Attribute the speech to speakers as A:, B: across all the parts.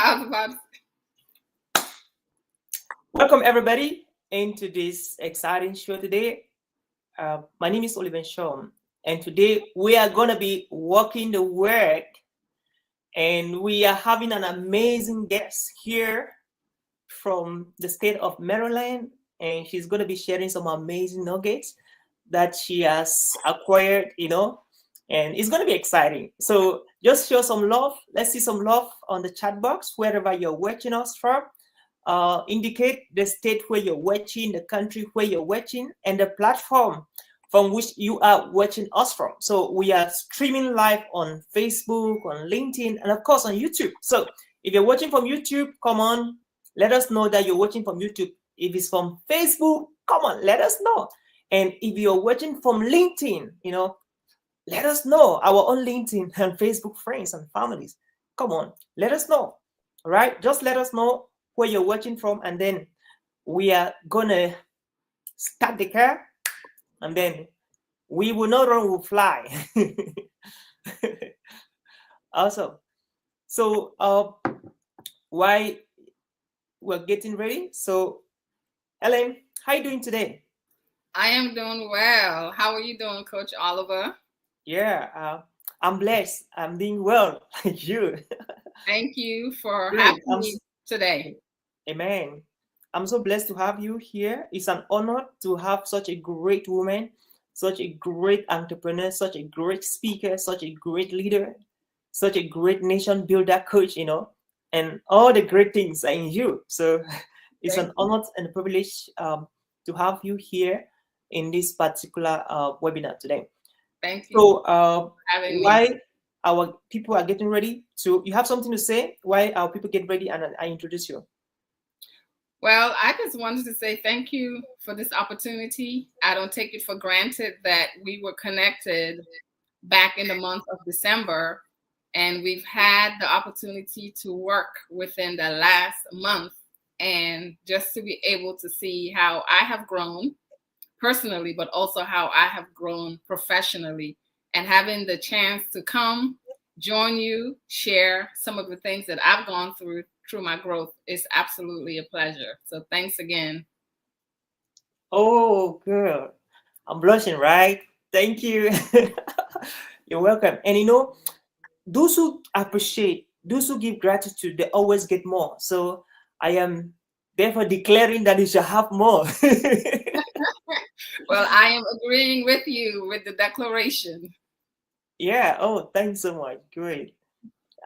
A: I was about to
B: Welcome, everybody, into this exciting show today. My name is Oliver Nshom, and today we are going to be walking the work, and we are having an amazing guest here from the state of Maryland, and she's going to be sharing some amazing nuggets that she has acquired, and it's going to be exciting. So just show some love. Let's see some love on the chat box wherever you're watching us from. Indicate the state where you're watching, the country where you're watching, and the platform from which you are watching us from. So we are streaming live on Facebook, on LinkedIn, and of course on YouTube. So if you're watching from YouTube, come on, let us know that you're watching from YouTube. If it's from Facebook, come on, let us know. And if you're watching from LinkedIn, let us know, our own LinkedIn and Facebook friends and families. Come on, let us know. All right, just let us know where you're watching from, and then we are gonna start the car, and then we will not run, we'll fly. Awesome. So why we're getting ready. So Ellen, how are you doing today?
A: I am doing well. How are you doing, Coach Oliver?
B: Yeah, I'm blessed. I'm doing well. Like you.
A: Thank you for
B: Great.
A: having me today.
B: Amen. I'm so blessed to have you here. It's an honor to have such a great woman, such a great entrepreneur, such a great speaker, such a great leader, such a great nation builder coach, and all the great things are in you. So it's
A: Thank
B: an honor and a privilege to have you here in this particular webinar today.
A: Thank you
B: So
A: for having me.
B: why our people are getting ready, so you have something to say why our people get ready, and I introduce you.
A: Well, I just wanted to say thank you for this opportunity. I don't take it for granted that we were connected back in the month of December, and we've had the opportunity to work within the last month, and just to be able to see how I have grown personally, but also how I have grown professionally, and having the chance to come join you, share some of the things that I've gone through my growth is absolutely a pleasure. So thanks again.
B: Oh, girl, I'm blushing, right? Thank you. You're welcome. And those who appreciate, those who give gratitude, they always get more. So I am therefore declaring that you shall have more.
A: Well, I am agreeing with you with the declaration.
B: Yeah. Oh, thanks so much. Great.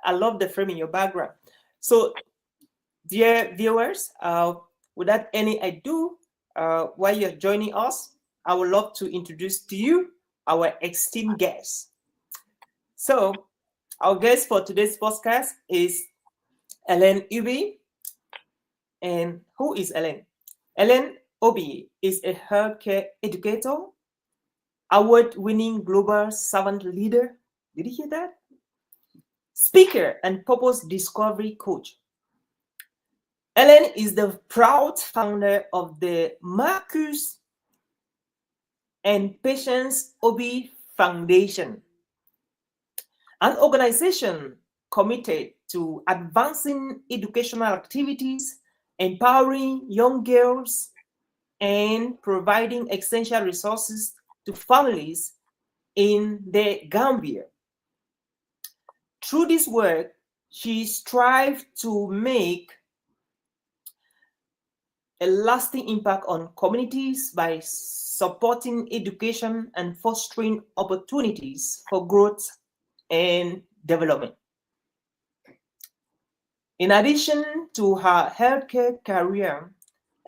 B: I love the frame in your background. So, dear viewers, without any ado, while you're joining us, I would love to introduce to you our esteemed guest. So, our guest for today's podcast is Ellen Ubi. And who is Ellen? Ellen Obi is a healthcare educator, award-winning global servant leader. Did you hear that? Speaker and purpose discovery coach. Ellen is the proud founder of the Marcus and Patience Obi Foundation, an organization committed to advancing educational activities, empowering young girls, and providing essential resources to families in the Gambia. Through this work, she strives to make a lasting impact on communities by supporting education and fostering opportunities for growth and development. In addition to her healthcare career,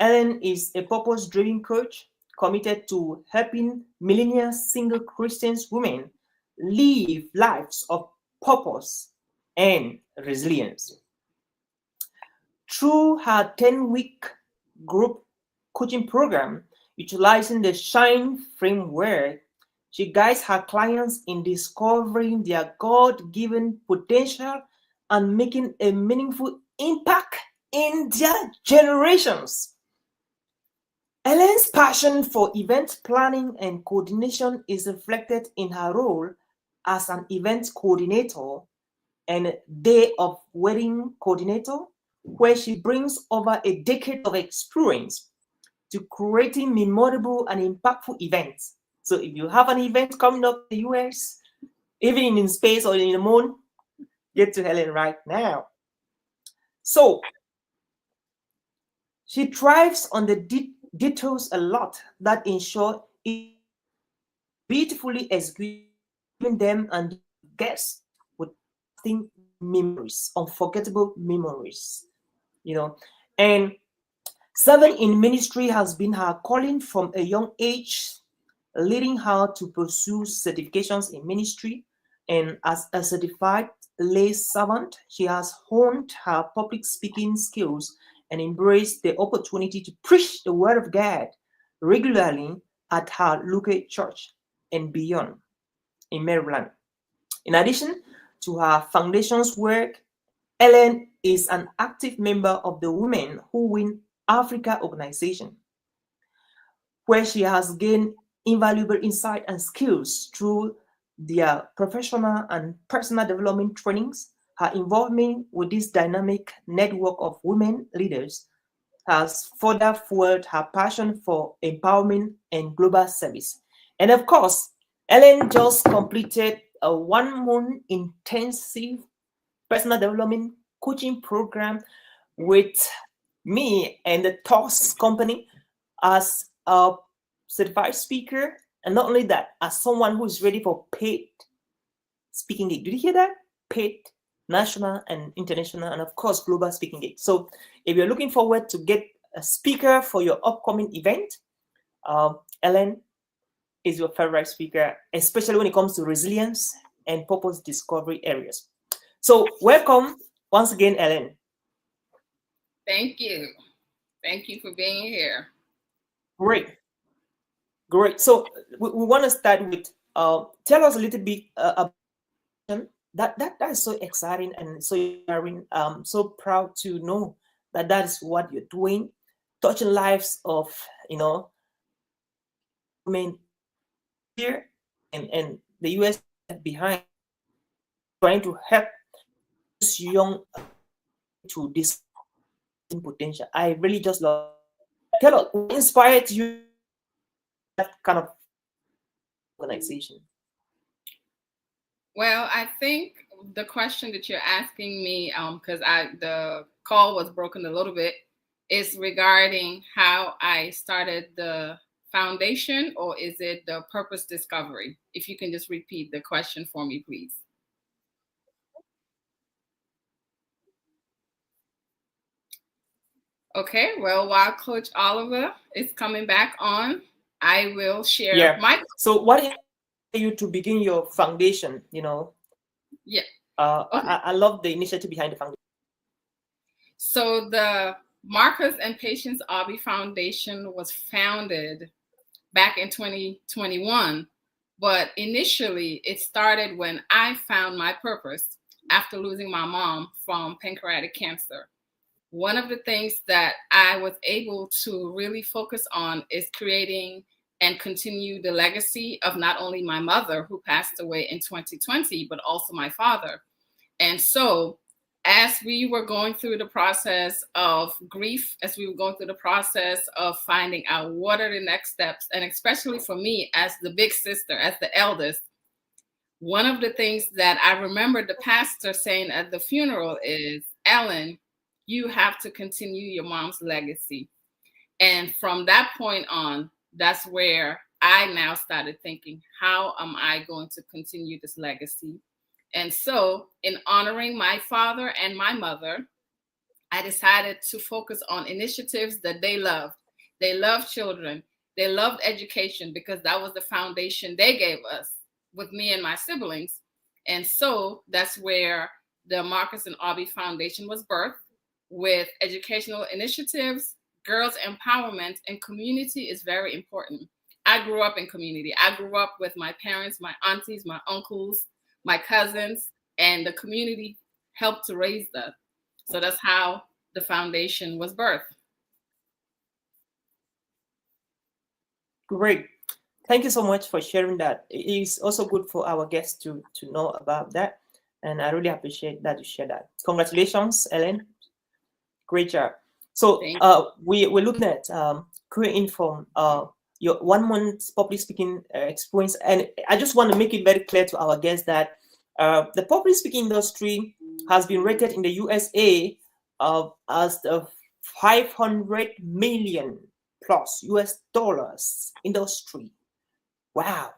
B: Ellen is a purpose-driven coach committed to helping millennial single Christian women live lives of purpose and resilience. Through her 10-week group coaching program, utilizing the SHINE framework, she guides her clients in discovering their God-given potential and making a meaningful impact in their generations. Ellen's passion for event planning and coordination is reflected in her role as an event coordinator and Day of Wedding Coordinator, where she brings over a decade of experience to creating memorable and impactful events. So if you have an event coming up in the US, even in space or in the moon, get to Helen right now. So she thrives on the details a lot that ensure each event is beautifully executed, leaving them and their guests with lasting memories, unforgettable memories, you know. And serving in ministry has been her calling from a young age, leading her to pursue certifications in ministry. And as a certified lay servant, she has honed her public speaking skills and embraced the opportunity to preach the word of God regularly at her local church and beyond in Maryland. In addition to her foundation's work, Ellen is an active member of the Women Who Win Africa organization, where she has gained invaluable insight and skills through their professional and personal development trainings. Her involvement with this dynamic network of women leaders has further fueled her passion for empowerment and global service. And of course, Ellen just completed a 1 month intensive personal development coaching program with me and the TOS company as a certified speaker. And not only that, as someone who is ready for paid speaking gig. Did you hear that? Paid national and international, and of course, global speaking gig. So if you're looking forward to get a speaker for your upcoming event, Ellen is your favorite speaker, especially when it comes to resilience and purpose discovery areas. So welcome once again, Ellen.
A: Thank you. Thank you for being here.
B: Great, great. So we want to start with tell us a little bit about your foundation. That is so exciting and so inspiring. I'm so proud to know that that is what you're doing, touching lives of women here and the US behind, trying to help those young to discover their amazing potential. I really just love that. Tell us what inspired you to start that kind of organization.
A: Well, I think the question that you're asking me, because the call was broken a little bit, is regarding how I started the foundation, or is it the purpose discovery? If you can just repeat the question for me, please. Okay, well, while Coach Oliver is coming back on, I will share
B: Yeah.
A: my.
B: So what inspired you to begin your foundation?
A: Yeah. Okay.
B: I love the initiative behind the foundation.
A: So the Marcus and Patience Obby Foundation was founded back in 2021, but initially it started when I found my purpose after losing my mom from pancreatic cancer. One of the things that I was able to really focus on is creating and continue the legacy of not only my mother, who passed away in 2020, but also my father. And so, as we were going through the process of grief, as we were going through the process of finding out what are the next steps, and especially for me as the big sister, as the eldest, one of the things that I remember the pastor saying at the funeral is, Ellen, you have to continue your mom's legacy. And from that point on, that's where I now started thinking, how am I going to continue this legacy? And so, in honoring my father and my mother, I decided to focus on initiatives that they loved. They loved children, they loved education because that was the foundation they gave us with me and my siblings. And so, that's where the Marcus and Obby Foundation was birthed, with educational initiatives, girls empowerment, and community is very important. I grew up in community. I grew up with my parents, my aunties, my uncles, my cousins, and the community helped to raise us. So that's how the foundation was birthed.
B: Great. Thank you so much for sharing that. It is also good for our guests to know about that. And I really appreciate that you share that. Congratulations, Ellen. Great job. So
A: Thank
B: we're looking at creating from your 1 month public speaking experience, and I just want to make it very clear to our guests that the public speaking industry has been rated in the USA as the 500 million plus US dollars industry. Wow,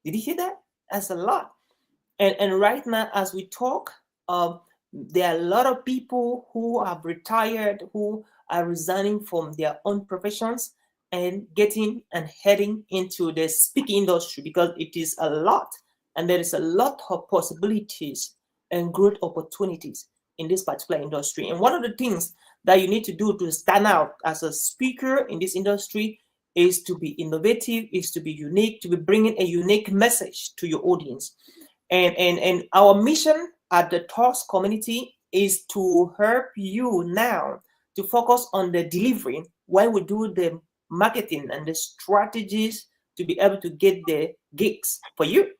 B: did you hear that? That's a lot. And right now, as we talk, there are a lot of people who have retired, who are resigning from their own professions and getting and heading into the speaking industry because it is a lot, and there is a lot of possibilities and growth opportunities in this particular industry. And one of the things that you need to do to stand out as a speaker in this industry is to be innovative, is to be unique, to be bringing a unique message to your audience. And our mission at the TOS community is to help you now to focus on the delivery while we do the marketing and the strategies to be able to get the gigs for you.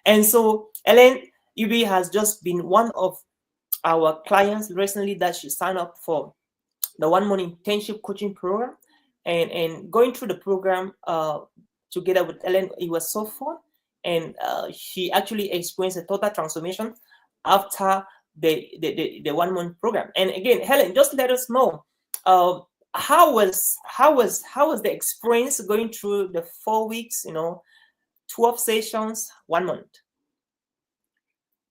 B: And so Ellen UB has just been one of our clients recently that she signed up for the 1 month internship coaching program, and going through the program together with Ellen, it was so fun. And she actually experienced a total transformation after the 1 month program. And again, Helen, just let us know uh, how was the experience going through the 4 weeks, 12 sessions, 1 month.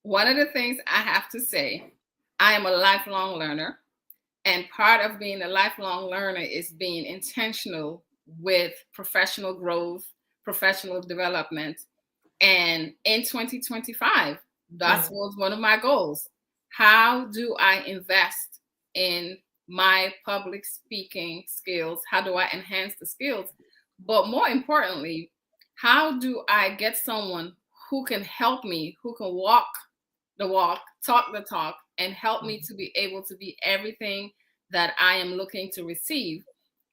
A: One of the things I have to say, I am a lifelong learner. And part of being a lifelong learner is being intentional with professional growth, professional development. And in 2025, that was one of my goals. How do I invest in my public speaking skills? How do I enhance the skills? But more importantly, how do I get someone who can help me, who can walk the walk, talk the talk, and help me to be able to be everything that I am looking to receive?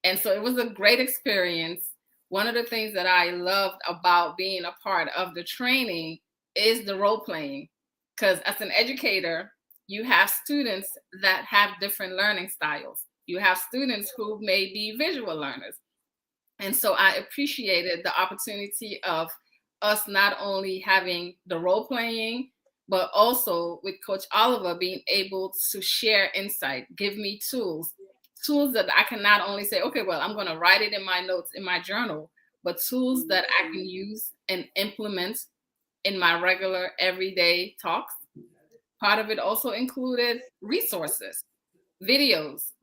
A: And so it was a great experience. One of the things that I loved about being a part of the training is the role playing, because as an educator, you have students that have different learning styles. You have students who may be visual learners. And so I appreciated the opportunity of us not only having the role playing, but also with Coach Oliver being able to share insight, give me tools that I can not only say, okay, well, I'm going to write it in my notes in my journal, but tools that I can use and implement in my regular everyday talks. Part of it also included resources, videos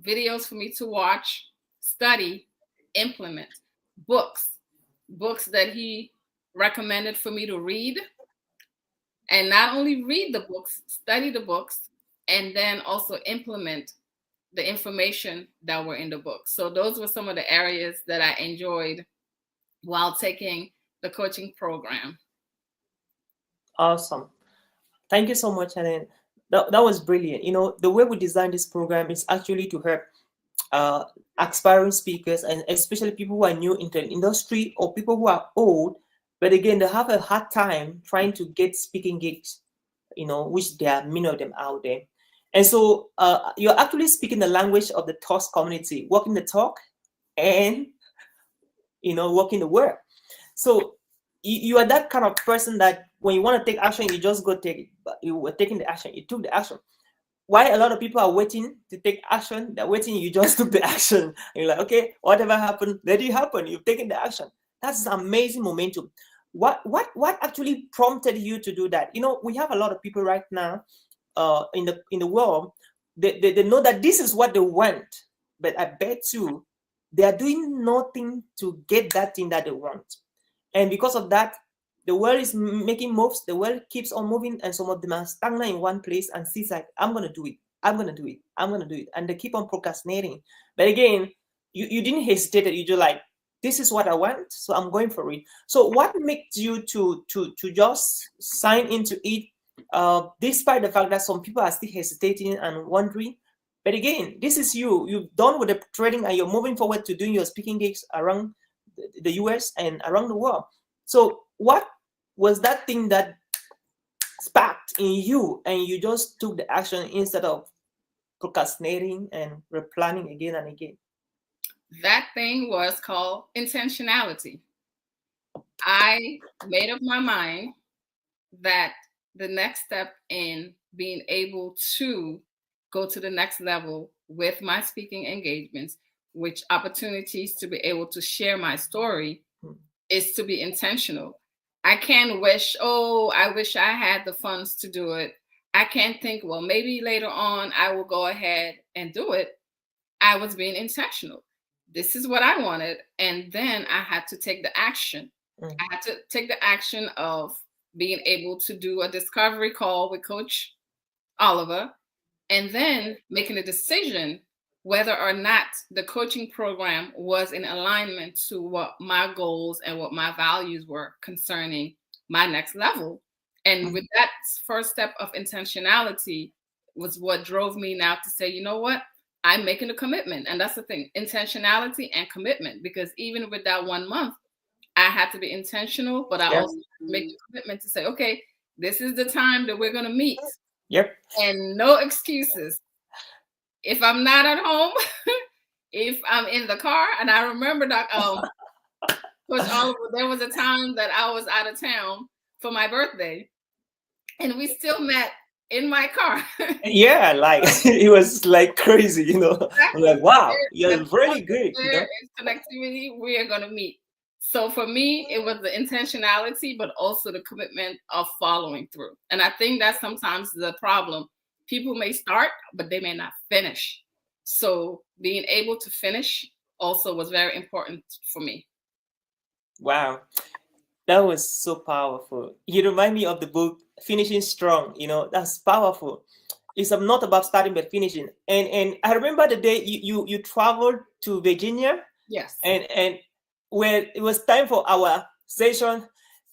A: for me to watch, study, implement, books that he recommended for me to read, and not only read the books, study the books, and then also implement the information that were in the book. So those were some of the areas that I enjoyed while taking the coaching program.
B: Awesome. Thank you so much, Helen. That was brilliant. The way we designed this program is actually to help aspiring speakers, and especially people who are new into the industry or people who are old, but again, they have a hard time trying to get speaking gigs, which there are many of them out there. And so you're actually speaking the language of the TOS community, walking the talk and, walking the word. So you are that kind of person that when you want to take action, you just go take it. But you were taking the action, you took the action. Why a lot of people are waiting to take action, they're waiting, you just took the action. And you're like, okay, whatever happened, let it happen. You've taken the action. That's amazing momentum. What actually prompted you to do that? We have a lot of people right now in the world. They know that this is what they want, but I bet you they are doing nothing to get that thing that they want. And because of that, the world is making moves, the world keeps on moving, and some of them are stagnant in one place and sees like, I'm going to do it, I'm going to do it, I'm going to do it. And they keep on procrastinating. But again, you didn't hesitate. You just like, this is what I want, so I'm going for it. So what makes you to just sign into it, despite the fact that some people are still hesitating and wondering? But again, this is you've done with the trading and you're moving forward to doing your speaking gigs around the US and around the world. So what was that thing that sparked in you and you just took the action instead of procrastinating and replanning again and again?
A: That thing was called intentionality. I made up my mind that the next step in being able to go to the next level with my speaking engagements, which opportunities to be able to share my story, is to be intentional. I can't wish, oh, I wish I had the funds to do it. I can't think, well, maybe later on I will go ahead and do it. I was being intentional. This is what I wanted. And then I had to take the action. I had to take the action of being able to do a discovery call with Coach Oliver, and then making a decision whether or not the coaching program was in alignment to what my goals and what my values were concerning my next level. And with that first step of intentionality was what drove me now to say, you know what? I'm making a commitment. And that's the thing, intentionality and commitment, because even with that 1 month, I had to be intentional, but I also had to make the commitment to say, okay, this is the time that we're going to meet.
B: Yep.
A: And no excuses. If I'm not at home, if I'm in the car, and I remember that Coach Oliver, there was a time that I was out of town for my birthday, and we still met in my car.
B: Yeah, like it was like crazy, you know. I'm
A: Exactly.
B: like, wow, you're really good, you
A: There
B: know.
A: is connectivity. We are going to meet. So for me, it was the intentionality, but also the commitment of following through. And I think that's sometimes the problem. People may start, but they may not finish. So being able to finish also was very important for me.
B: Wow, that was so powerful. You remind me of the book Finishing Strong, you know, that's powerful. It's not about starting but finishing. And I remember the day you traveled to Virginia.
A: Yes.
B: And when it was time for our session,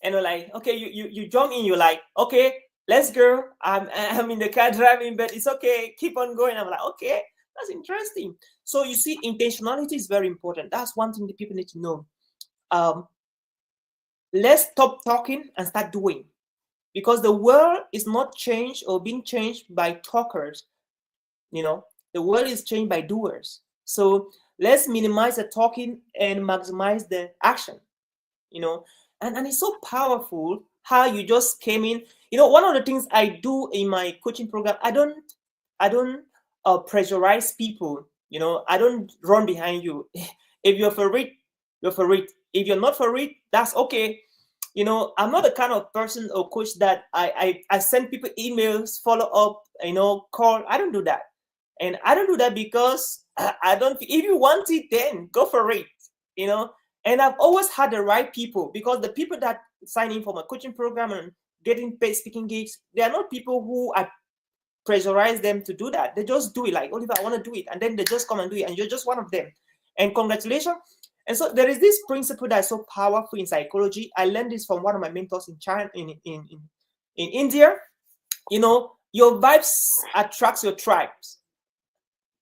B: and we're like, okay, you jump in, you're like, okay, let's go. I'm in the car driving, but it's okay, keep on going. I'm like, okay, that's interesting. So you see, intentionality is very important. That's one thing that people need to know. Let's stop talking and start doing, because the world is not changed or being changed by talkers. You know, the world is changed by doers. So let's minimize the talking and maximize the action. You know, and it's so powerful how you just came in. You know, one of the things I do in my coaching program, I don't pressurize people. You know, I don't run behind you. If you're for it, you're for it. If you're not for it, that's okay. You know, I'm not the kind of person or coach that I send people emails, follow up, you know, call. I don't do that. And I don't do that because I don't, if you want it, then go for it, you know. And I've always had the right people, because the people that sign in for my coaching program and getting paid speaking gigs, they are not people who I pressurize them to do that. They just do it, like, Oliver, I want to do it. And then they just come and do it. And you're just one of them. And congratulations. And so there is this principle that's so powerful in psychology. I learned this from one of my mentors in China, in India. You know, your vibes attracts your tribes.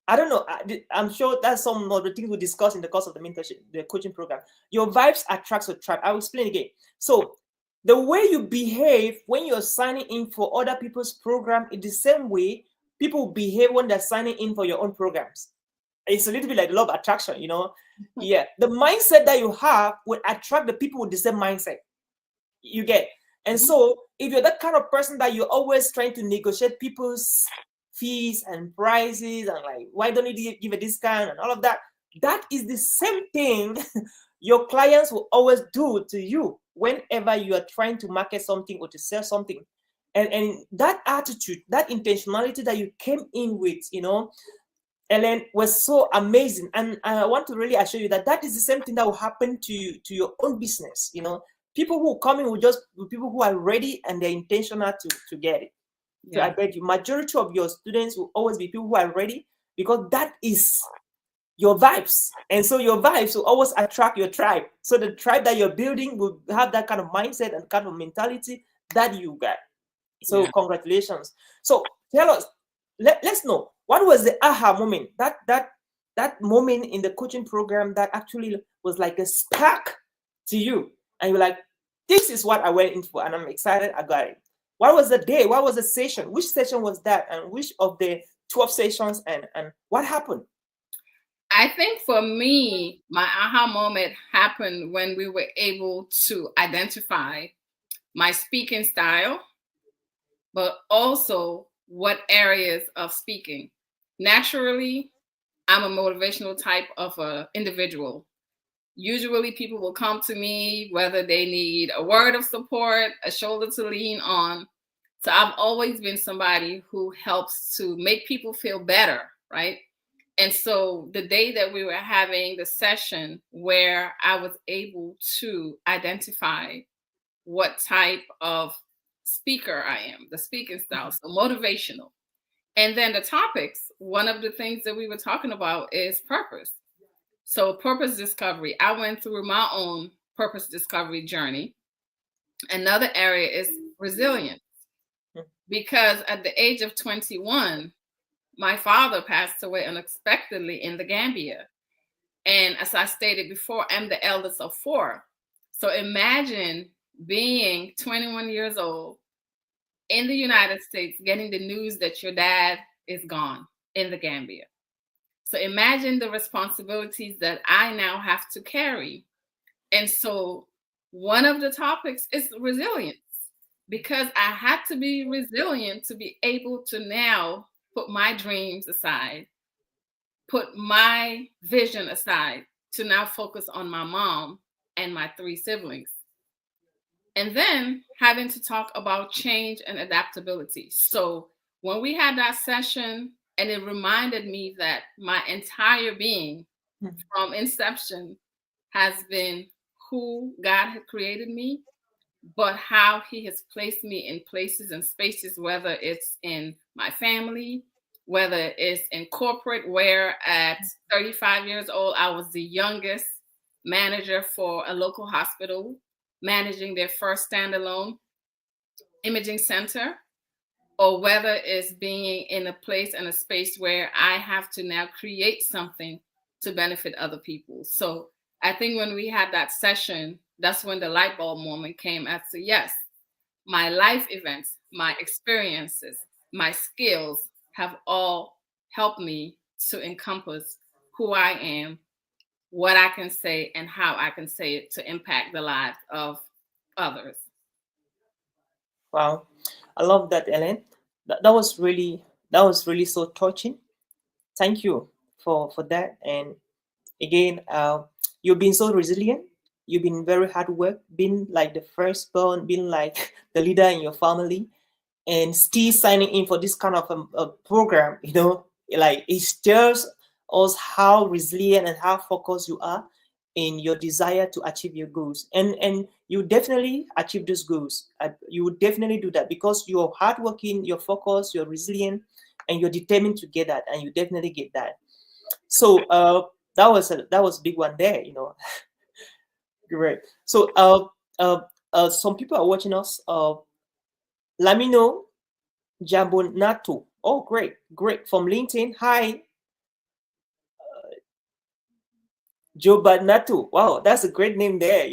B: I don't know. I'm sure that's some of the things we discuss in the course of the mentorship, the coaching program. Your vibes attracts your tribe. I will explain again. So the way you behave when you're signing in for other people's program is the same way people behave when they're signing in for your own programs. It's a little bit like law of attraction, you know. Yeah, the mindset that you have will attract the people with the same mindset. You get. And so if you're that kind of person that you're always trying to negotiate people's fees and prices and like, why don't you give a discount and all of that, that is the same thing your clients will always do to you whenever you are trying to market something or to sell something. And that attitude, that intentionality that you came in with, you know, Ellen, was so amazing. And I want to really assure you that that is the same thing that will happen to you, to your own business. You know, people who come in will just be people who are ready and they're intentional to get it. So I bet you majority of your students will always be people who are ready, because that is your vibes. And so your vibes will always attract your tribe. So the tribe that you're building will have that kind of mindset and kind of mentality that you got. So congratulations. So tell us, let's know, what was the aha moment, that moment in the coaching program that actually was like a spark to you, and you're like, this is what I went in for, and I'm excited I got it. What was the day? What was the session? Which session was that? And which of the 12 sessions, and what happened?
A: I think for me, my aha moment happened when we were able to identify my speaking style, but also what areas of speaking. Naturally, I'm a motivational type of a individual. Usually people will come to me whether they need a word of support, a shoulder to lean on. So I've always been somebody who helps to make people feel better, right? And so the day that we were having the session where I was able to identify what type of speaker I am, the speaking style, so motivational. And then the topics, one of the things that we were talking about is purpose. So, purpose discovery, I went through my own purpose discovery journey. Another area is resilience, because at the age of 21, my father passed away unexpectedly in the Gambia. And as I stated before, I'm the eldest of four. So, imagine being 21 years old in the United States, getting the news that your dad is gone in the Gambia. So imagine the responsibilities that I now have to carry. And so one of the topics is resilience, because I had to be resilient to be able to now put my dreams aside, put my vision aside to now focus on my mom and my three siblings. And then having to talk about change and adaptability. So when we had that session, and it reminded me that my entire being from inception has been who God had created me, but how He has placed me in places and spaces, whether it's in my family, whether it's in corporate, where at 35 years old, I was the youngest manager for a local hospital, managing their first standalone imaging center, or whether it's being in a place and a space where I have to now create something to benefit other people. So I think when we had that session, that's when the light bulb moment came as to, yes, my life events, my experiences, my skills have all helped me to encompass who I am, what I can say, and how I can say it to impact the lives of others.
B: Wow, I love that, Ellen. That was really so touching. Thank you for that. And again, you've been so resilient. You've been very hard work, been like the firstborn, been like the leader in your family, and still signing in for this kind of a program. Like it shows us how resilient and how focused you are in your desire to achieve your goals, and you definitely achieve those goals. You would definitely do that because you're hardworking, you're focused, you're resilient, and you're determined to get that, and you definitely get that. So that was a big one there. Great. So some people are watching us. Let me know. Jabonato. Oh, great, great. From LinkedIn. Hi, Jobanato. Wow, that's a great name there.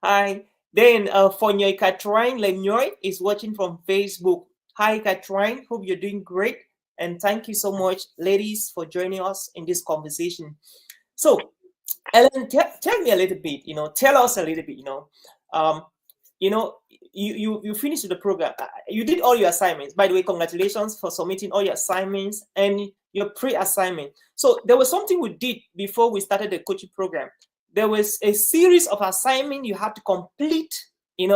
B: Hi. Then Fonyoy Katrine Lenyoy is watching from Facebook. Hi, Katrine. Hope you're doing great. And thank you so much, ladies, for joining us in this conversation. So, Ellen, tell me a little bit, tell us a little bit, um, you finished the program. You did all your assignments. By the way, congratulations for submitting all your assignments and your pre-assignment. So there was something we did before we started the coaching program. There was a series of assignments you had to complete, and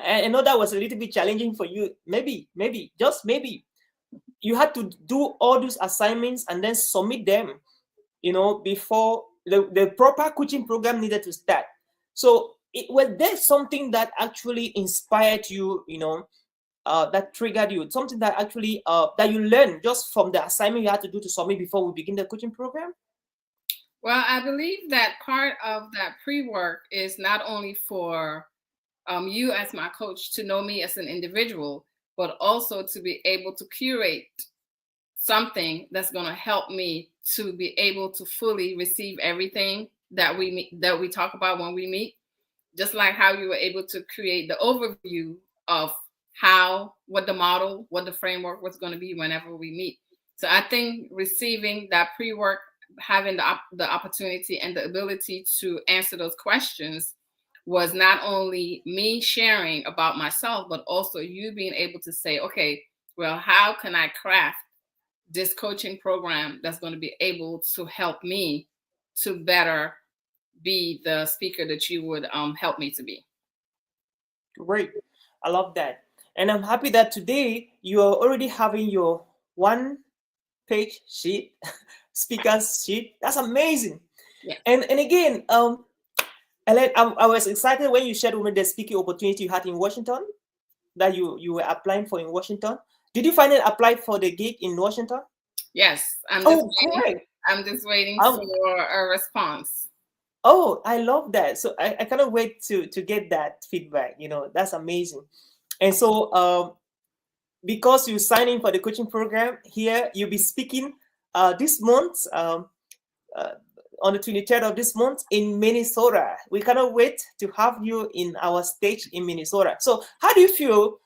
B: I know that was a little bit challenging for you. Maybe, just maybe, you had to do all those assignments and then submit them, before the proper coaching program needed to start. So was there something that actually inspired you, that triggered you, something that actually that you learned just from the assignment you had to do to submit before we begin the coaching program?
A: Well, I believe that part of that pre-work is not only for you as my coach to know me as an individual, but also to be able to curate something that's going to help me to be able to fully receive everything that we talk about when we meet. Just like how you were able to create the overview of what the model, what the framework was going to be whenever we meet. So I think receiving that pre-work, having the opportunity and the ability to answer those questions was not only me sharing about myself, but also you being able to say, okay, well, how can I craft this coaching program that's going to be able to help me to better be the speaker that you would help me to be.
B: Great. I love that. And I'm happy that today you are already having your one page sheet, speaker's sheet. That's amazing.
A: Yeah.
B: And again, Ellen, I was excited when you shared with me the speaking opportunity you had in Washington, that you were applying for in Washington. Did you finally apply for the gig in Washington?
A: Yes.
B: Oh, great.
A: I'm just waiting
B: Um,
A: for a response.
B: oh, I love that. So I cannot wait to get that feedback. That's amazing. And so because you sign in for the coaching program here, you'll be speaking this month, uh, on the 23rd of this month in Minnesota. We cannot wait to have you in our stage in Minnesota. So how do you feel,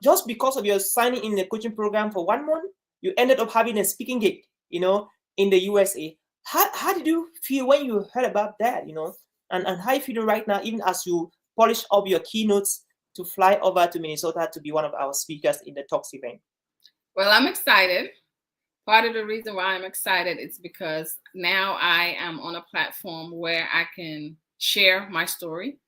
B: just because of your signing in the coaching program for 1 month, you ended up having a speaking gig, in the USA? How did you feel when you heard about that, and how you feel right now, even as you polish up your keynotes to fly over to Minnesota to be one of our speakers in the Talks event?
A: Well, I'm excited. Part of the reason why I'm excited is because now I am on a platform where I can share my story,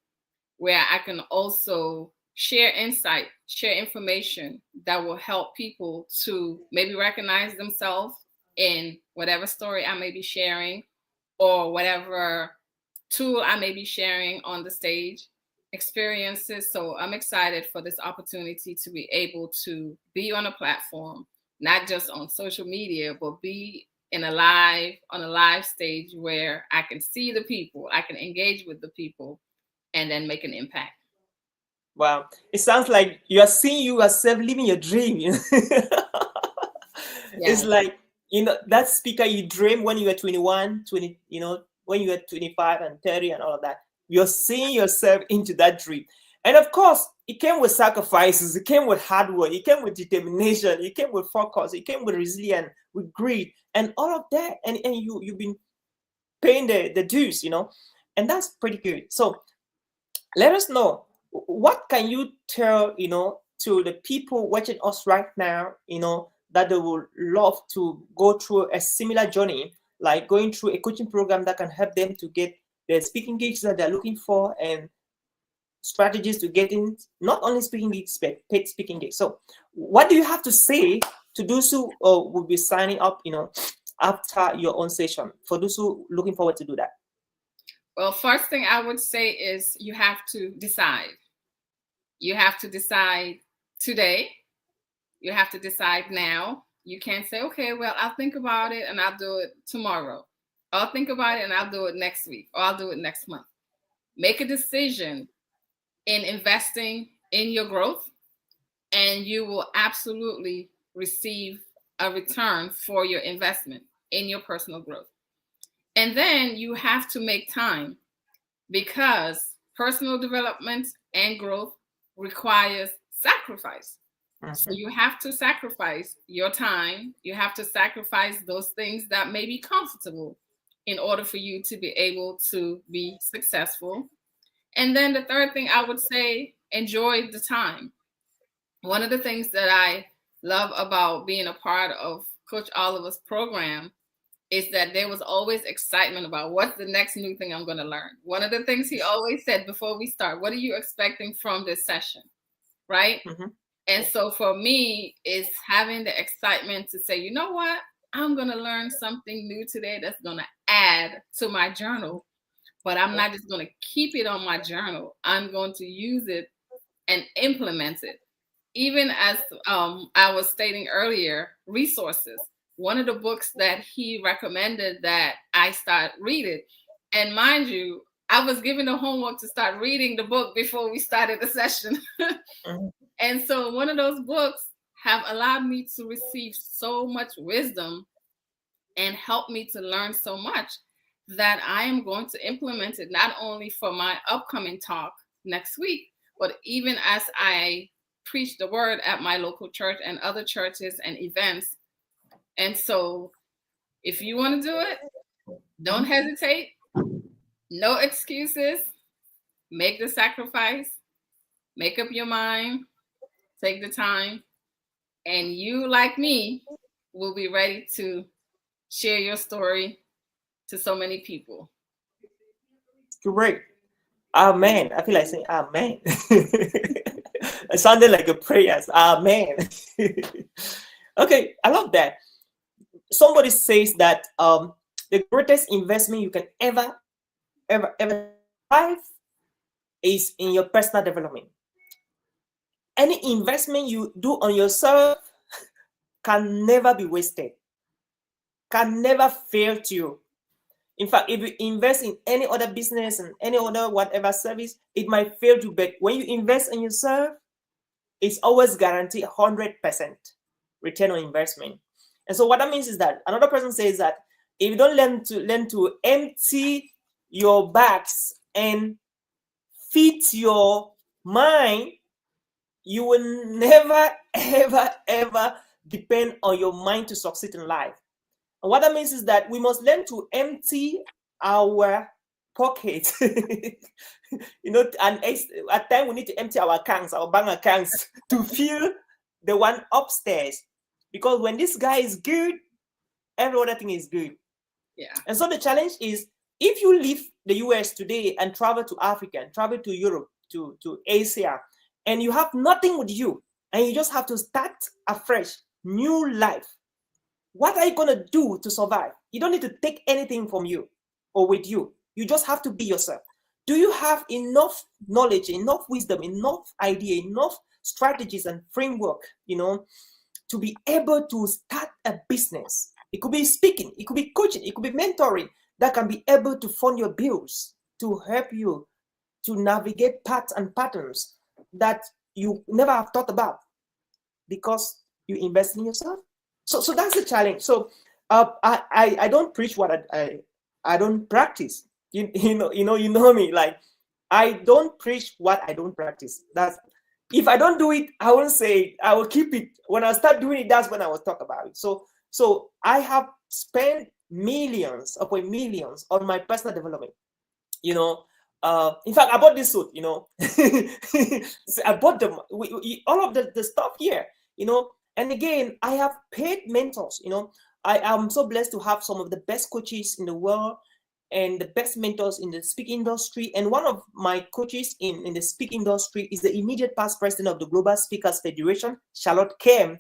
A: where I can also share insight, share information that will help people to maybe recognize themselves in whatever story I may be sharing or whatever tool I may be sharing on the stage, experiences. So I'm excited for this opportunity to be able to be on a platform, not just on social media, but be on a live stage where I can see the people, I can engage with the people, and then make an impact.
B: Wow, it sounds like you are seeing yourself living your dream. It's
A: Yes.
B: like, that speaker you dream when you were 21, 20, when you were 25 and 30 and all of that. You're seeing yourself into that dream. And of course, it came with sacrifices, it came with hard work, it came with determination, it came with focus, it came with resilience, with greed, and all of that. And you've been paying the dues, and that's pretty good. So let us know, what can you tell, to the people watching us right now, that they would love to go through a similar journey, like going through a coaching program that can help them to get the speaking gigs that they're looking for, and strategies to getting not only speaking gigs but paid speaking gigs. So what do you have to say to those who will be signing up, after your own session, for those who looking forward to do that?
A: Well, first thing I would say is you have to decide. You have to decide today. You have to decide now. You can't say, okay, well, I'll think about it and I'll do it tomorrow. I'll think about it and I'll do it next week, or I'll do it next month. Make a decision in investing in your growth, and you will absolutely receive a return for your investment in your personal growth. And then you have to make time, because personal development and growth requires sacrifice. So you have to sacrifice your time. You have to sacrifice those things that may be comfortable in order for you to be able to be successful. And then the third thing I would say, enjoy the time. One of the things that I love about being a part of Coach Oliver's program is that there was always excitement about what's the next new thing I'm going to learn. One of the things he always said before we start, what are you expecting from this session? Right?
B: Mm-hmm.
A: And so for me, it's having the excitement to say, you know what? I'm going to learn something new today that's going to add to my journal, but I'm not just going to keep it on my journal. I'm going to use it and implement it. Even as I was stating earlier, resources. One of the books that he recommended that I start reading, and mind you, I was given the homework to start reading the book before we started the session.
B: Mm-hmm.
A: And so one of those books have allowed me to receive so much wisdom and help me to learn so much that I am going to implement it not only for my upcoming talk next week, but even as I preach the word at my local church and other churches and events. And so if you want to do it, don't hesitate. No excuses. Make the sacrifice. Make up your mind. Take the time. And you, like me, will be ready to share your story to so many people.
B: Great. Amen. I feel like saying amen. It sounded like a prayer. Amen. Okay, I love that. Somebody says that the greatest investment you can ever life is in your personal development. Any investment you do on yourself can never be wasted, can never fail to you. In fact, if you invest in any other business and any other whatever service, it might fail to, but when you invest in yourself, it's always guaranteed 100% return on investment. And so what that means is that another person says that if you don't learn to empty your bags and feed your mind, you will never, ever depend on your mind to succeed in life. And what that means is that we must learn to empty our pocket. And at times we need to empty our accounts, our bank accounts, to fill the one upstairs. Because when this guy is good, every other thing is good.
A: Yeah.
B: And so the challenge is, if you leave the US today and travel to Africa and travel to Europe, to Asia, and you have nothing with you, and you just have to start afresh, new life, what are you going to do to survive? You don't need to take anything from you or with you. You just have to be yourself. Do you have enough knowledge, enough wisdom, enough idea, enough strategies and framework, to be able to start a business? It could be speaking, it could be coaching, it could be mentoring that can be able to fund your bills, to help you to navigate paths and patterns that you never have thought about because you invest in yourself. So that's the challenge. So I don't preach what I don't practice. You know me. Like, I don't preach what I don't practice. That's, if I don't do it, I won't say it. I will keep it. When I start doing it, that's when I will talk about it. So I have spent millions upon millions on my personal development. In fact, I bought this suit. I bought them. All of the stuff here. And again, I have paid mentors. I am so blessed to have some of the best coaches in the world and the best mentors in the speaking industry. And one of my coaches in the speaking industry is the immediate past president of the Global Speakers Federation, Charlotte Kem.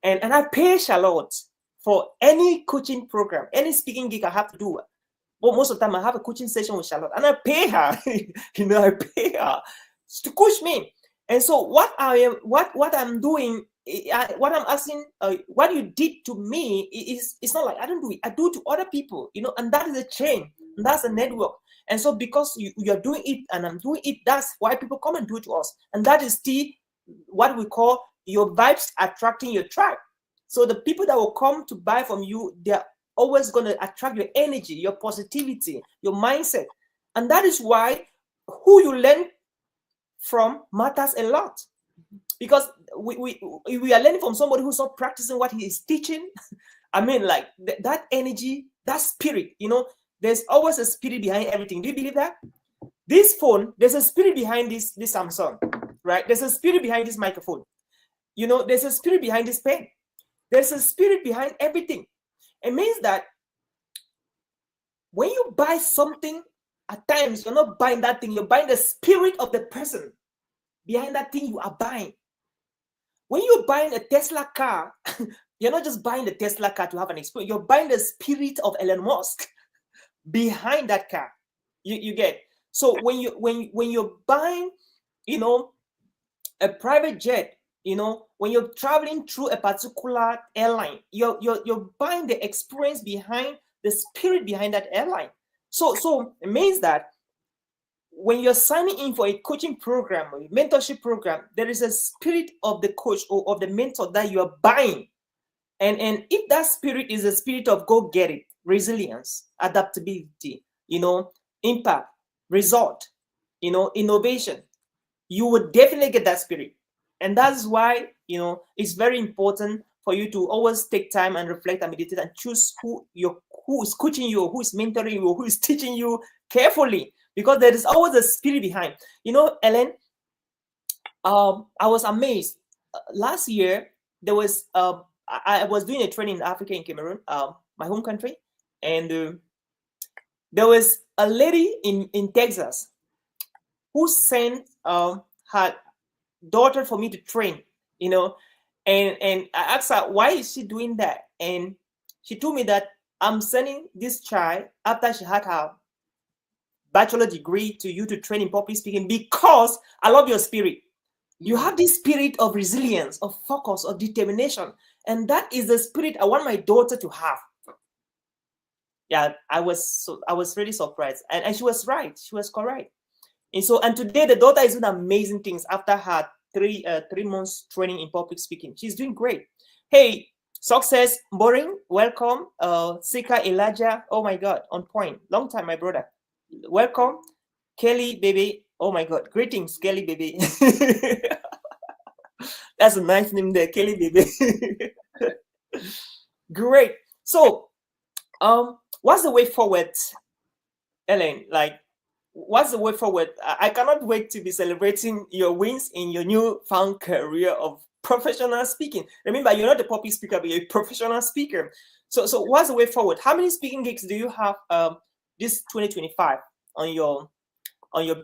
B: And I pay Charlotte for any coaching program, any speaking gig I have to do. But most of the time I have a coaching session with Charlotte and I pay her. I pay her to coach me. And so what I'm doing, what I'm asking, what you did to me is, it's not like I don't do it. I do it to other people, and that is a chain, and that's a network. And so because you're doing it and I'm doing it, that's why people come and do it to us. And that is what we call your vibes attracting your tribe. So the people that will come to buy from you, they're always going to attract your energy, your positivity, your mindset. And that is why who you learn from matters a lot. Because we are learning from somebody who's not practicing what he is teaching. I mean, like that energy, that spirit, there's always a spirit behind everything. Do you believe that? This phone, there's a spirit behind this Samsung, right? There's a spirit behind this microphone. There's a spirit behind this pen. There's a spirit behind everything. It means that when you buy something, at times you're not buying that thing, you're buying the spirit of the person behind that thing you are buying. When you're buying a Tesla car, you're not just buying the Tesla car to have an experience, you're buying the spirit of Elon Musk behind that car. You get? So when you're buying, a private jet, when you're traveling through a particular airline, you're buying the experience behind the spirit behind that airline. So it means that when you're signing in for a coaching program or a mentorship program, there is a spirit of the coach or of the mentor that you're buying. And if that spirit is a spirit of go get it, resilience, adaptability, impact, result, innovation, you would definitely get that spirit. And that's why, it's very important for you to always take time and reflect and meditate and choose who is coaching you, who is mentoring you, who is teaching you carefully, because there is always a spirit behind. Ellen, I was amazed. Last year, there was I was doing a training in Africa, in Cameroon, my home country, and there was a lady in Texas who sent her daughter for me to train, and I asked her, why is she doing that? And she told me that I'm sending this child after she had her bachelor degree to you to train in public speaking because I love your spirit. You have this spirit of resilience, of focus, of determination. And that is the spirit I want my daughter to have. Yeah, I was really surprised. And she was right. She was correct. And today the daughter is doing amazing things after her 3 months training in public speaking. She's doing great. Hey, Success Boring, welcome. Sika Elijah, oh my God, on point. Long time, my brother. Welcome. Kelly baby, oh my God, greetings, Kelly baby. That's a nice name there, Kelly baby. Great. So, what's the way forward, Ellen? Like, what's the way forward? I cannot wait to be celebrating your wins in your newfound career of professional speaking. Remember, you're not a public speaker, but you're a professional speaker. So what's the way forward? How many speaking gigs do you have this 2025 on your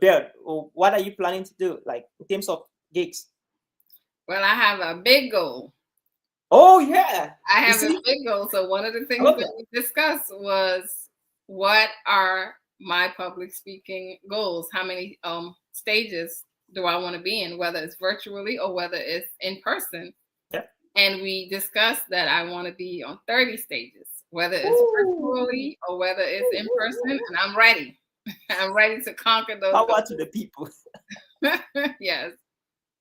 B: belt? Or what are you planning to do, like in terms of gigs?
A: Well, I have a big goal.
B: Oh yeah,
A: I have a big goal. So one of the things that we discussed was, what are my public speaking goals? How many stages do I want to be in, whether it's virtually or whether it's in person?
B: Yeah.
A: And we discussed that I want to be on 30 stages, whether it's virtually or whether it's in person, and I'm ready. I'm ready to conquer those.
B: Power to the people.
A: Yes.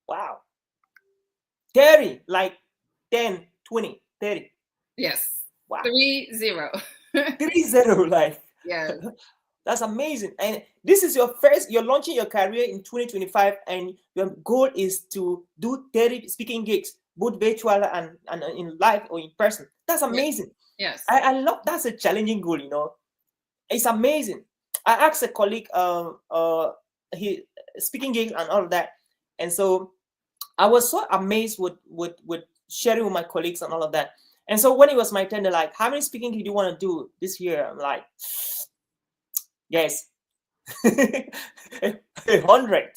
B: Wow. 30, like 10, 20, 30.
A: Yes.
B: Wow.
A: 30.
B: 30, like.
A: Yes.
B: That's amazing. And this is you're launching your career in 2025, and your goal is to do 30 speaking gigs, both virtual and in live or in person. That's amazing.
A: Yes.
B: I love, that's a challenging goal, It's amazing. I asked a colleague, he speaking gigs and all of that. And so I was so amazed with sharing with my colleagues and all of that. And so when it was my turn, they're like, how many speaking gigs do you want to do this year? I'm like, yes, 100.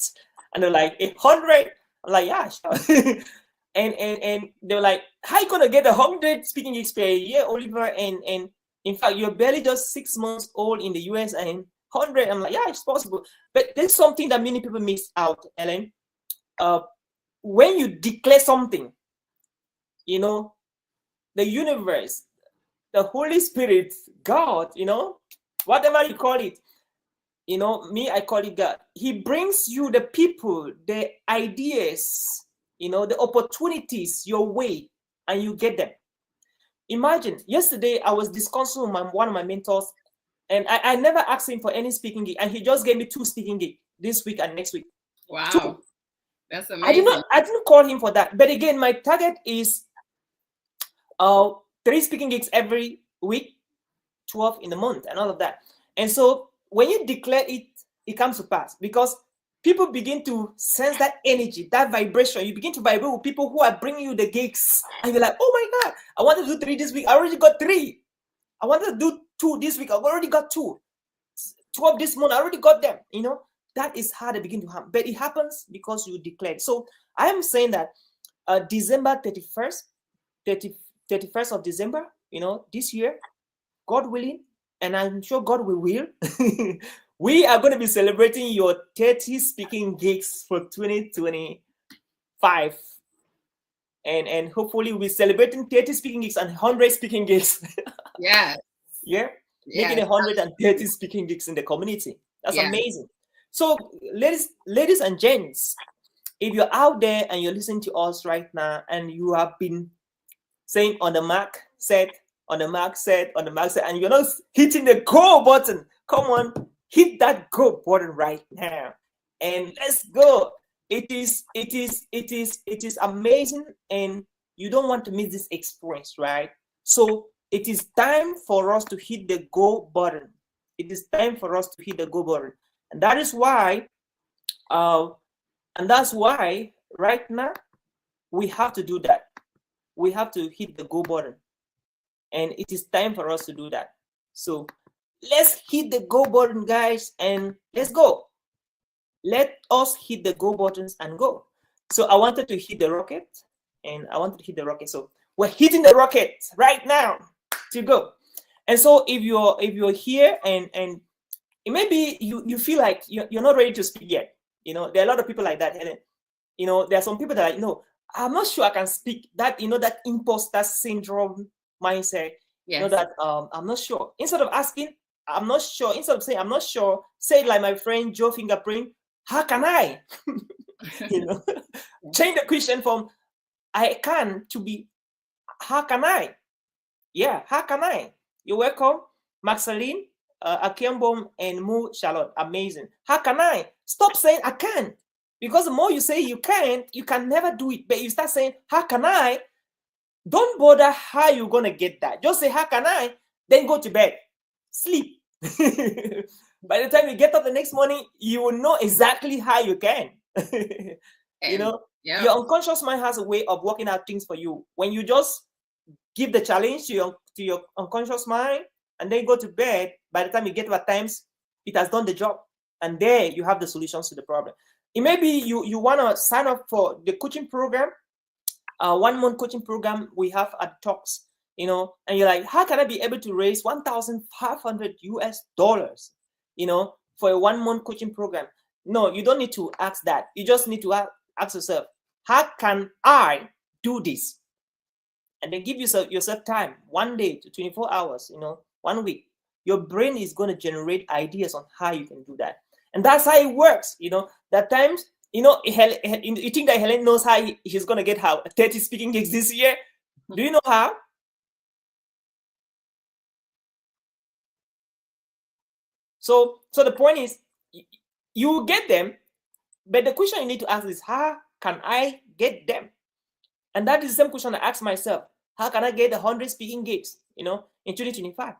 B: And they're like, 100? I'm like, yeah, sure. and they were like, how you gonna get 100 speaking gigs per year, Oliver? And in fact, you're barely just 6 months old in the US, and 100. I'm like, yeah, it's possible. But there's something that many people miss out, Ellen. When you declare something, the universe, the Holy Spirit, God, whatever you call it, me, I call it God. He brings you the people, the ideas, the opportunities your way, and you get them. Imagine, yesterday I was discussing with one of my mentors, and I never asked him for any speaking gig, and he just gave me 2 speaking gigs this week and next week.
A: Wow.
B: 2.
A: That's amazing.
B: I didn't call him for that. But again, my target is 3 speaking gigs every week, 12 in the month, and all of that. And so when you declare it, it comes to pass, because people begin to sense that energy, that vibration. You begin to vibrate with people who are bringing you the gigs, and you're like, oh my God, I wanted to do 3 this week. I already got 3. I wanted to do 2 this week. I've already got 2. 12 this month, I already got them. That is how they begin to happen. But it happens because you declared. So I am saying that December 31st of December, this year, God willing, and I'm sure God will, we are going to be celebrating your 30 speaking gigs for 2025. And hopefully we'll be celebrating 30 speaking gigs and 100 speaking gigs.
A: Yeah.
B: Yeah. Making 130 speaking gigs in the community. That's amazing. So, ladies and gents, if you're out there and you're listening to us right now, and you have been saying on the mark, set, on the mark, set, on the mark, set, and you're not hitting the go button, come on, hit that go button right now. And let's go. it is amazing, and you don't want to miss this experience, right? So it is time for us to hit the go button. It is time for us to hit the go button, and that is why uh and that's why right now we have to do that. We have to hit the go button, and it is time for us to do that. So let's hit the go button, guys, and let's go. Let us hit the go buttons and go. So I wanted to hit the rocket, and I wanted to hit the rocket. So we're hitting the rocket right now to go. And so if you're here, and maybe you feel like you're not ready to speak yet. There are a lot of people like that. And there are some people that are, I'm not sure I can speak. That that imposter syndrome mindset.
A: Yes.
B: That I'm not sure. Instead of asking, I'm not sure. Instead of saying I'm not sure, say it like my friend Joe Fingerprint. How can I? Change the question from I can to be how can I? Yeah, how can I? You're welcome, Maxaline, Akembom, and Mu Charlotte. Amazing. How can I? Stop saying I can't. Because the more you say you can't, you can never do it. But you start saying, how can I? Don't bother how you're going to get that. Just say, how can I? Then go to bed. Sleep. By the time you get up the next morning, you will know exactly how you can. Your unconscious mind has a way of working out things for you. When you just give the challenge to your unconscious mind and then go to bed, by the time you get to at times, it has done the job. And there you have the solutions to the problem. It may be you want to sign up for the coaching program, 1 month coaching program we have at Talks, and you're like, how can I be able to raise $1,500 US, for a 1 month coaching program? No, you don't need to ask that. You just need to ask yourself, how can I do this? And then give yourself time, 1 day to 24 hours, 1 week. Your brain is going to generate ideas on how you can do that. And that's how it works. That times, you think that Helen knows how he's going to get 30 speaking gigs this year? Do you know how? So the point is, you get them, but the question you need to ask is, how can I get them? And that is the same question I ask myself. How can I get 100 speaking gigs, in 2025?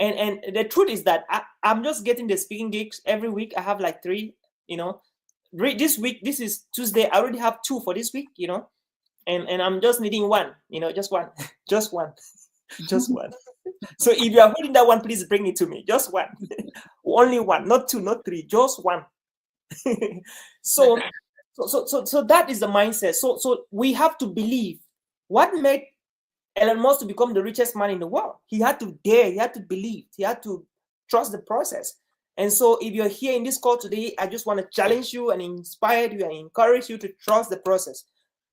B: And the truth is that I'm just getting the speaking gigs every week. I have like 3, this week, this is Tuesday. I already have 2 for this week, and I'm just needing 1, just one, just one, just one. So if you are holding that one, please bring it to me. Just 1, only 1, not 2, not 3, just 1. So that is the mindset. So we have to believe. What made Elon Musk to become the richest man in the world? He had to dare, he had to believe, he had to trust the process. And so if you're here in this call today, I just want to challenge you and inspire you and encourage you to trust the process.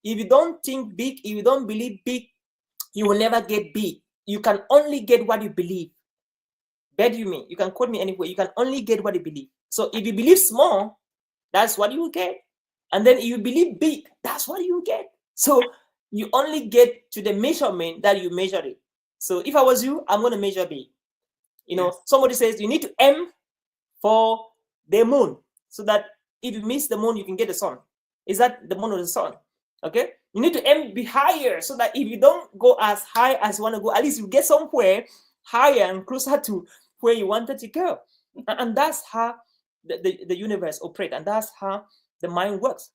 B: If you don't think big, if you don't believe big, you will never get big. You can only get what you believe. Bet you me, you can quote me anywhere, you can only get what you believe. So if you believe small, that's what you will get. And then if you believe big, that's what you get. So you only get to the measurement that you measure it. So if I was you, I'm going to measure big. Somebody says you need to aim for the moon, so that if you miss the moon, you can get the sun. Is that the moon or the sun? Okay. You need to aim be higher, so that if you don't go as high as you want to go, at least you get somewhere higher and closer to where you wanted to go. And that's how the universe operates, and that's how the mind works.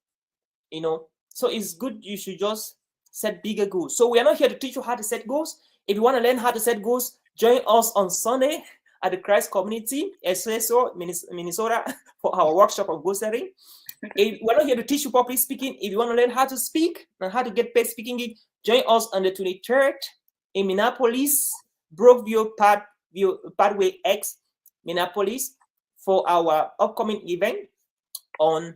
B: So it's good. You should just set bigger goals. So we are not here to teach you how to set goals. If you want to learn how to set goals, join us on Sunday at the Christ Community, SSO, Minnesota, for our workshop of goal setting. We're not here to teach you public speaking. If you want to learn how to speak and how to get paid speaking gig, join us on the 23rd in Minneapolis, Brookview Pathway X, Minneapolis, for our upcoming event on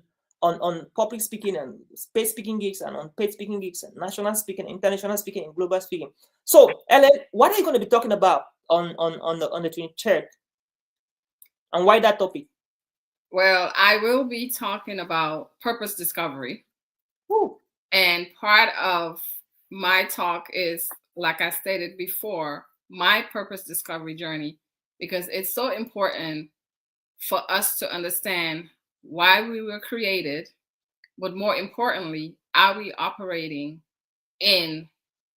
B: public speaking and paid speaking gigs, and on paid speaking gigs, and national speaking, international speaking, and global speaking. So, Ellen, what are you going to be talking about on the 23rd, and why that topic?
A: Well, I will be talking about purpose discovery.
B: Woo.
A: And part of my talk is, like I stated before, my purpose discovery journey, because it's so important for us to understand why we were created, but more importantly, are we operating in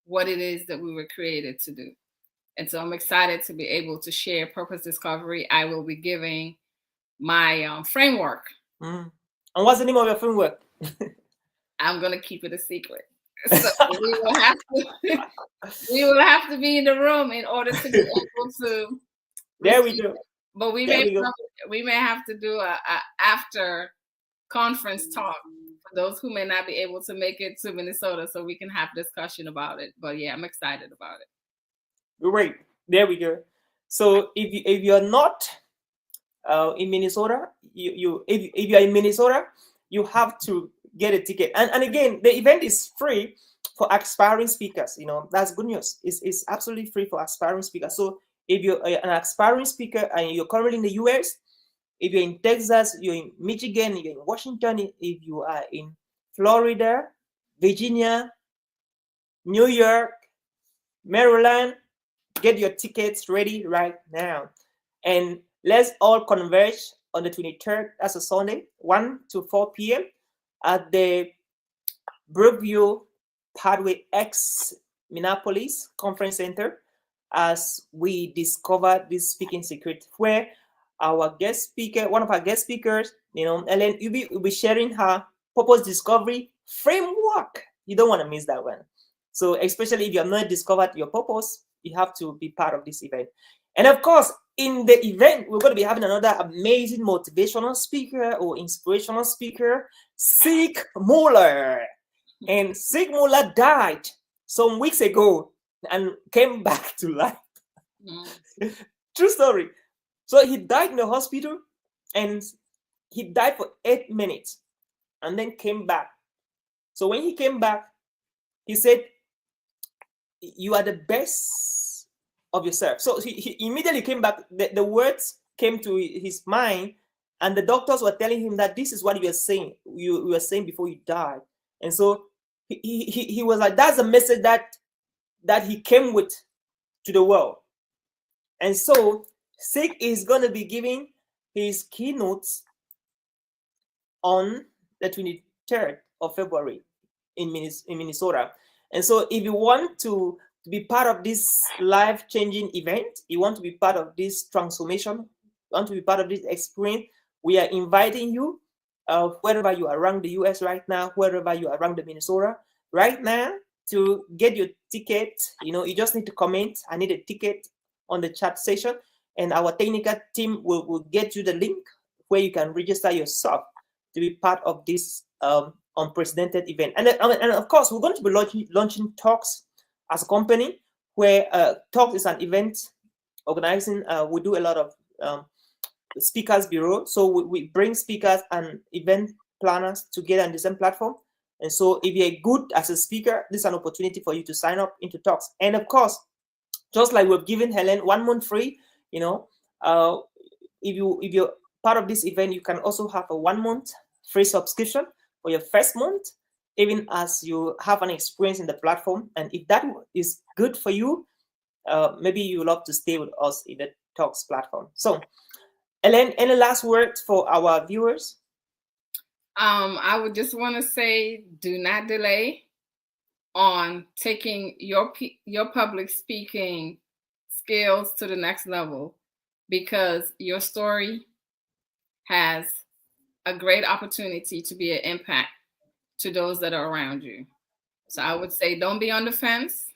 A: what it is that we were created to do? And so I'm excited to be able to share Purpose Discovery. I will be giving my framework.
B: And what's the name of your framework?
A: I'm going to keep it a secret. So we will have to we will have to be in the room in order to be able to
B: There we
A: receive
B: go.
A: it. But we
B: There
A: may
B: we go.
A: have to do a after conference talk for those who may not be able to make it to Minnesota, so we can have discussion about it. But yeah, I'm excited about it.
B: Great. There we go. So if you're not in Minnesota, if you're in Minnesota, you have to get a ticket. And again, the event is free for aspiring speakers. You know, that's good news. It's absolutely free for aspiring speakers. So if you're an aspiring speaker and you're currently in the US, if you're in Texas, you're in Michigan, you're in Washington, if you are in Florida, Virginia, New York, Maryland, get your tickets ready right now. And let's all converge on the 23rd, that's a Sunday, 1 to 4 p.m. at the Brookview Pathway X Minneapolis Conference Center as we discover this speaking secret where our guest speaker, one of our guest speakers, Ellen Ubi will be sharing her purpose discovery framework. You don't want to miss that one. So especially if you have not discovered your purpose, you have to be part of this event. And of course, in the event, we're going to be having another amazing motivational speaker or inspirational speaker, Sig Muller. And Sig Muller died some weeks ago and came back to life. True story. So he died in the hospital and he died for 8 minutes and then came back. So when he came back, he said, "You are the best of yourself." So he immediately came back. The words came to his mind, and the doctors were telling him that this is what you were saying. You were saying before you died. And so he was like, that's the message that he came with to the world. And so Sig is going to be giving his keynotes on the 23rd of February in Minnesota. And so if you want to be part of this life-changing event, you want to be part of this transformation, you want to be part of this experience, we are inviting you wherever you are around the US right now, wherever you are around the Minnesota right now, to get your ticket. You just need to comment, "I need a ticket," on the chat session, and our technical team will get you the link where you can register yourself to be part of this unprecedented event. And of course, we're going to be launching Talks as a company, where Talks is an event organizing. We do a lot of speakers bureau. So we bring speakers and event planners together on the same platform. And so if you're good as a speaker, this is an opportunity for you to sign up into Talks. And of course, just like we've given Helen 1 month free, if you're part of this event, you can also have a 1 month free subscription for your first month, even as you have an experience in the platform. And if that is good for you, maybe you love to stay with us in the Talks platform. So, Ellen, any last words for our viewers?
A: I would just want to say, do not delay on taking your public speaking skills to the next level, because your story has a great opportunity to be an impact to those that are around you. So I would say, don't be on the fence,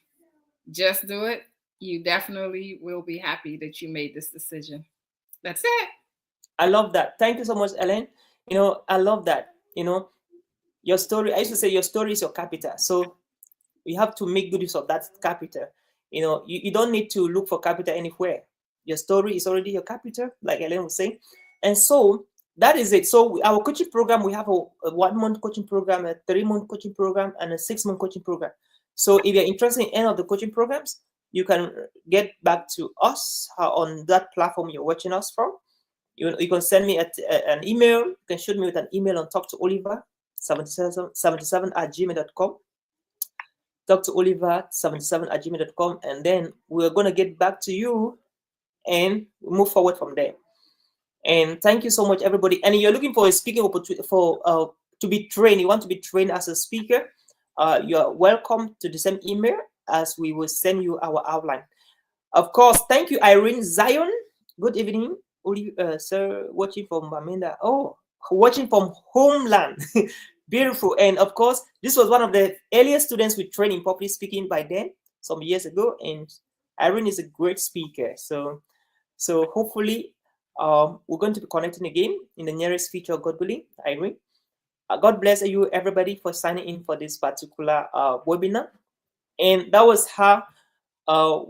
A: just do it. You definitely will be happy that you made this decision. That's it.
B: I love that. Thank you so much, Ellen. I love that. Your story, I used to say your story is your capital. So you have to make good use of that capital. You don't need to look for capital anywhere. Your story is already your capital, like Ellen was saying. And so that is it. So our coaching program, we have a 1 month coaching program, a 3 month coaching program, and a 6 month coaching program. So if you're interested in any of the coaching programs, you can get back to us on that platform you're watching us from. You can send me an email. You can shoot me with an email on talktooliver77@gmail.com. talktooliver77@gmail.com, and then we're going to get back to you and move forward from there. And thank you so much, everybody. And you're looking for a speaking opportunity, for to be trained, you want to be trained as a speaker, you're welcome to the same email as we will send you our outline. Of course, thank you, Irene Zion. Good evening, sir, watching from Amanda. Oh, watching from homeland. Beautiful. And of course, this was one of the earliest students we trained in public speaking by then, some years ago. And Irene is a great speaker. So hopefully, we're going to be connecting again in the nearest future, God willing, Irene. God bless you, everybody, for signing in for this particular webinar. And that was how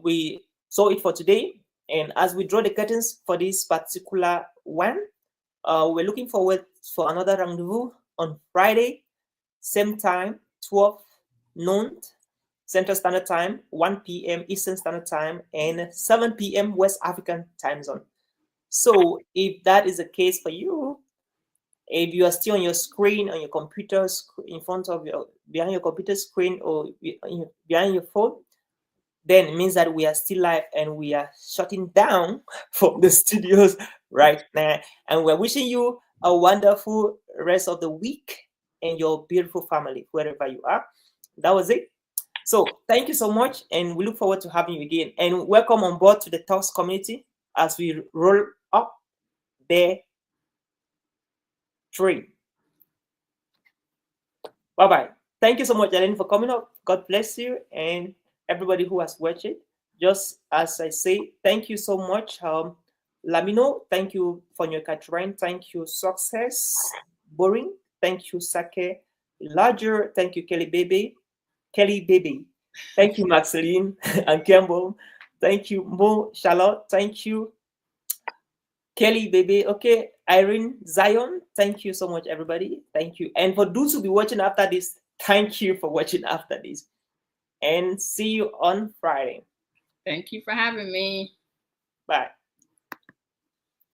B: we saw it for today. And as we draw the curtains for this particular one, we're looking forward for another rendezvous on Friday, same time, 12 noon Central Standard Time, 1 p.m. Eastern Standard Time, and 7 p.m. West African Time Zone. So if that is the case for you, if you are still on your screen, on your computer, in front of your, behind your computer screen or behind your phone, then it means that we are still live and we are shutting down from the studios right now. And we're wishing you a wonderful rest of the week and your beautiful family, wherever you are. That was it. So thank you so much, and we look forward to having you again. And welcome on board to the Talks community as we roll up the train. Bye-bye. Thank you so much, Ellen, for coming up. God bless you, and everybody who has watched it. Just as I say, thank you so much. Lamino, thank you for your Catherine. Thank you, Success. Boring. Thank you, Sake. Larger. Thank you, Kelly Baby. Thank you, Maxine and Campbell. Thank you, Mo, Charlotte. Thank you, Kelly Baby. Okay, Irene Zion. Thank you so much, everybody. Thank you. And for those who be watching after this, thank you for watching after this. And see you on Friday.
A: Thank you for having me.
B: Bye.